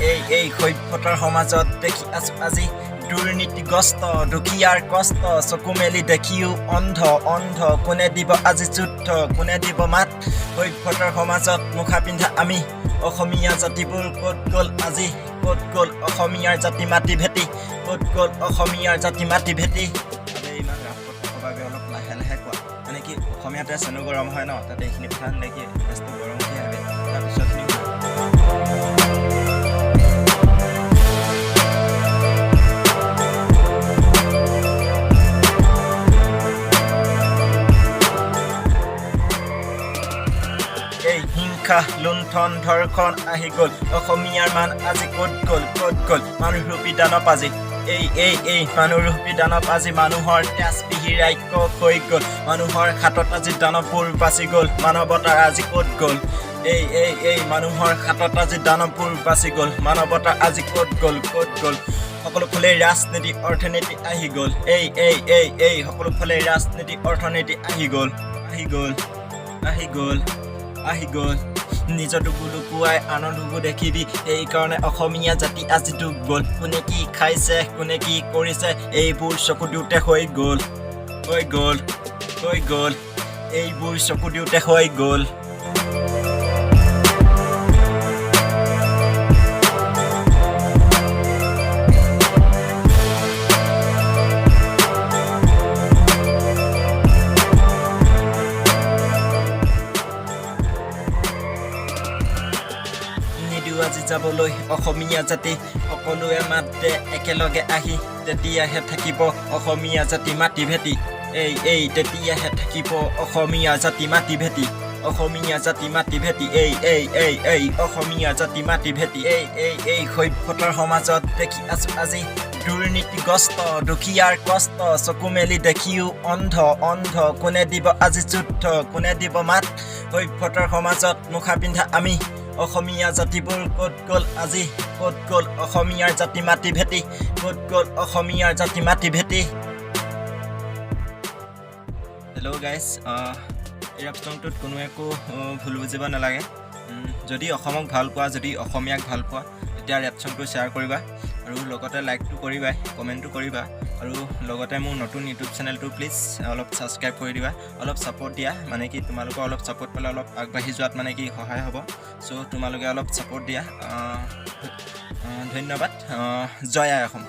এই সভ্যতাৰ সমাজত দেখি আছো আজি দুৰ্নীতিগ্ৰস্ত দুখীয়াৰ কষ্ট চকু মেলি দেখিও অন্ধ কোনে দিব আজি যুদ্ধ কোনে দিব মাত সভ্যতাৰ সমাজত মুখা পিন্ধা আমি অসমীয়া জাতিবোৰ ক'ত গ'ল আজি ক'ত গ'ল অসমীয়াৰ জাতি মাটি ভেটি ক'ত গ'ল অসমীয়াৰ জাতি মাটি ভেটি ইমান ৰাফভাৱে অলপ লাহে লাহে কোৱা মানে কি অসমীয়াতে চেনো গৰম হয় ন তাতে এইখিনি কথা দেখি বেষ্ট গৰম উঠি আহে তাৰপিছত হিংসা লুণ্ঠন ধৰ্ষণ আহি গ'ল অসমীয়াৰ মান আজি ক'ত গ'ল মানুহৰূপী দানৱ আজি এই মানুহৰূপী দানৱ আজি মানুহৰ তেজ পিহিৰাই হৈ গ'ল মানুহৰ হাতত আজি দানৱবোৰ বাচি গ'ল মানৱতাৰ আজি ক'ত গ'ল এই মানুহৰ হাতত আজি দানৱবোৰ বাচি গ'ল মানৱতাৰ আজি ক'ত গ'ল সকলো ফালে ৰাজনীতি অৰ্থনীতি আহি গ'ল এই সকলো ফালে ৰাজনীতি অৰ্থনীতি আহি গ'ল নিজৰ ডুবু লুকুৱাই আনৰ ডুবু দেখিবি এইকাৰণে অসমীয়া জাতি আজি ডুব গ'ল কোনে কি খাইছে কোনে কি কৰিছে এইবোৰ চকু দিওঁতে হৈ গ'ল এইবোৰ চকু দিওঁতে হৈ গ'ল আজি যাবলৈ অসমীয়া জাতি সকলোৱে মাত দে একেলগে আহি তেতিয়াহে থাকিব অসমীয়া জাতি মাটি ভেটি তেতিয়াহে থাকিব অসমীয়া জাতি মাটি ভেটি অসমীয়া জাতি মাটি ভেটি অসমীয়া জাতি মাটি ভেটি এই সভ্যতাৰ সমাজত দেখি আছো আজি দুৰ্নীতিগ্ৰস্ত দুখীয়াৰ কষ্ট চকু মেলি দেখিও অন্ধ কোনে দিব আজি যুদ্ধ কোনে দিব মাত সভ্যতাৰ সমাজত মুখা পিন্ধা আমি অসমীয়া জাতিবোৰ ক'ত গ'ল আজি ক'ত গ'ল অসমীয়াৰ জাতি মাটি ভেটি ক'ত গ'ল অসমীয়াৰ জাতি মাটি ভেটি হেল্ল' গাইজ এই ৰেপ ছংটোত কোনো একো ভুল বুজিব নালাগে যদি অসমক ভাল পোৱা যদি অসমীয়াক ভাল পোৱা তেতিয়া ৰেপ ছংটো শ্বেয়াৰ কৰিবা আৰু লগতে লাইকটো কৰিবা কমেণ্টটো কৰিবা আৰু লগতে মোৰ নতুন ইউটিউব চেনেলটো প্লিজ অলপ ছাবস্ক্ৰাইব কৰি দিবা অলপ ছাপোৰ্ট দিয়া মানে কি তোমালোকৰ অলপ ছাপোৰ্ট পালে অলপ আগবাঢ়ি যোৱাত মানে কি সহায় হ'ব চ' তোমালোকে অলপ ছাপোৰ্ট দিয়া ধন্যবাদ জয় আই অসম